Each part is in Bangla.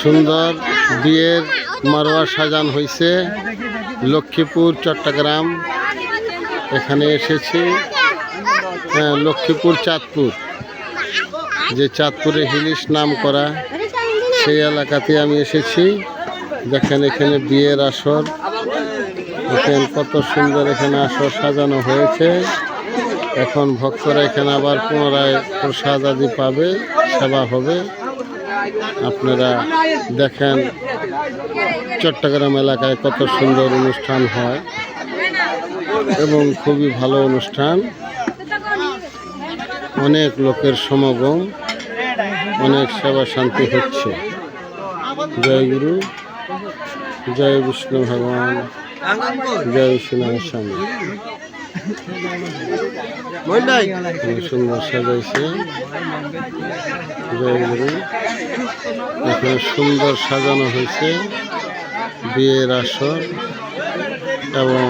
সুন্দর বিয়ের মারোয়া সাজান হয়েছে লক্ষ্মীপুর চট্টগ্রাম। এখানে এসেছি লক্ষ্মীপুর চাঁদপুর, যে চাঁদপুরে হিলিশ নাম করা সেই এলাকাতে আমি এসেছি। দেখেন এখানে বিয়ের আসর, দেখেন কত সুন্দর এখানে আসর সাজানো হয়েছে। এখন ভক্তরা এখানে আবার পুনরায় প্রসাদ আদি পাবে, সেবা হবে। আপনারা দেখেন চট্টগ্রাম এলাকায় কত সুন্দর অনুষ্ঠান হয় এবং খুবই ভালো অনুষ্ঠান। অনেক লোকের সমাগম, অনেক সেবা শান্তি হচ্ছে। জয় গুরু, জয় বিষ্ণু ভগবান, জয় শ্রীনাথ স্বামী। সুন্দর সাজাইছে। জয় গুরু। এখানে সুন্দর সাজানো হয়েছে বিয়ের আসর এবং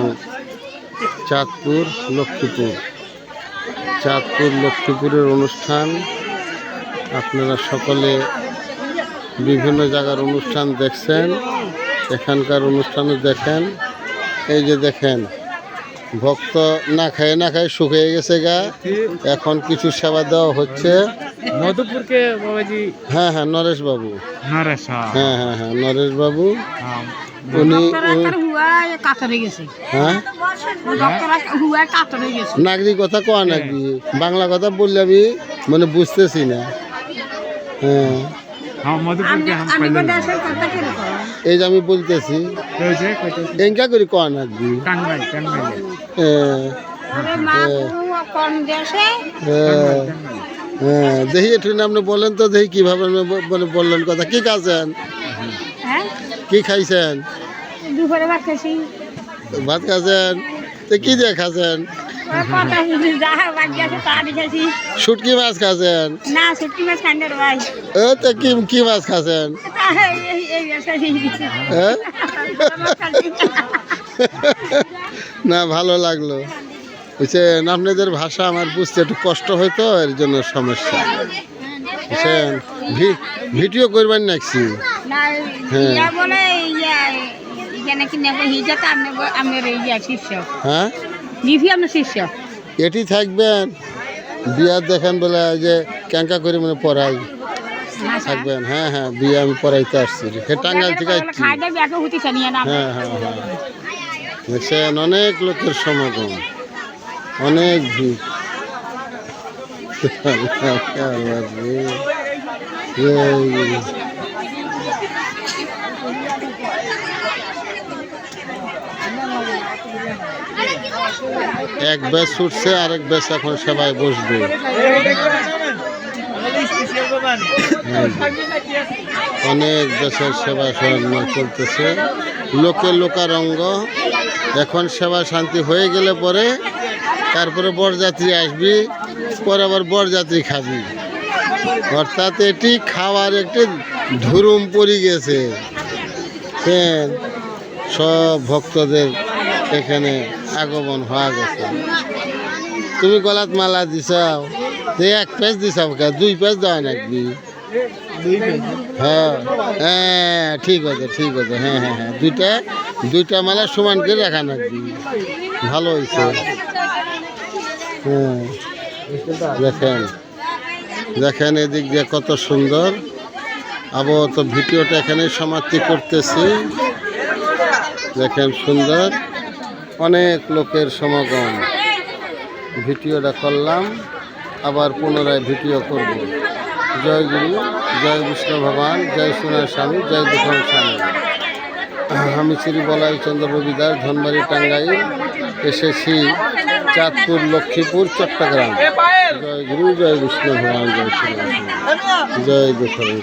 চাঁদপুর লক্ষ্মীপুরের অনুষ্ঠান। আপনারা সকলে বিভিন্ন জায়গার অনুষ্ঠান দেখছেন, এখানকার অনুষ্ঠানও দেখেন। এই যে দেখেন ভক্ত না খায় শুকিয়ে গেছে গা, এখন কিছু সেবা দেওয়া হচ্ছে। মধুপুরকে বাবাজি, হ্যাঁ নরেশ বাবু, নরেশ বাবু উনি নাগরিক কথা কয়া নাকি, বাংলা কথা বললে আমি মানে বুঝতেছি না। এই যে আমি বলতেছি এঙ্কা করে কয়া নাকি। দেখি একটু আপনি বলেন তো, দেখি কিভাবে বললেন কথা। কি খাচ্ছেন, কি খাইছেন? ভাত খাচ্ছেন, কি দিয়ে খাচ্ছেন? শুটকি মাছ খাচ্ছেন? কি মাছ খাচ্ছেন? না ভালো লাগলো। বুঝছেন, আপনাদের ভাষা আমার বুঝতে একটু কষ্ট হয়তো, এর জন্য সমস্যা। বুঝছেন, ভিডিও করবেন নাকি? হ্যাঁ এটি থাকবেন বিয়া দেখেন বলে যে ক্যাঙ্কা করে মানে পড়াই থাকবেন। হ্যাঁ বিয়ে আমি পড়াইতে আসছি, টাঙ্গাইল থেকে। দেখছেন অনেক লোকের সমাগম, অনেক ভিড়। এক ব্যাচ ছুটছে, আরেক ব্যাচ এখন সবাই বসবে। অনেক ব্যাচের সেবা চলতেছে, লোকারঙ্গ। এখন সেবা শান্তি হয়ে গেলে পরে তারপরে বরযাত্রী আসবি, পরে আবার বরযাত্রী খাবি। অর্থাৎ এটি খাওয়ার একটি ধুরুম পড়ে গেছে। সব ভক্তদের এখানে আগমন হওয়া গেছে। তুমি গলাত মালা দিছাও, এক পেজ দিছাও, দুই পেজ দেওয়া নাকি? হ্যাঁ ঠিক আছে। হ্যাঁ দুইটা মালা সমান করে রাখা নাকি? ভালো হয়েছে। দেখেন এদিক দিয়ে কত সুন্দর। আবার তো ভিডিওটা এখানে সমাপ্তি করতেছি। দেখেন সুন্দর, অনেক লোকের সমাগম। ভিডিওটা করলাম, আবার পুনরায় ভিডিও করব। জয় গুরু, জয় বিষ্ণু ভগবান, জয় সোনার স্বামী, জয় দুঃখের স্বামী। আমি শ্রী বলাই চন্দ্র রবিদাস, ধনবাড়ি, টাঙ্গাইল। এসেছি চাঁদপুর, লক্ষ্মীপুর, চট্টগ্রাম। জয় গুরু, জয় বিষ্ণু ভগবান, জয় সোনার স্বামী, জয় দুঃখের স্বামী।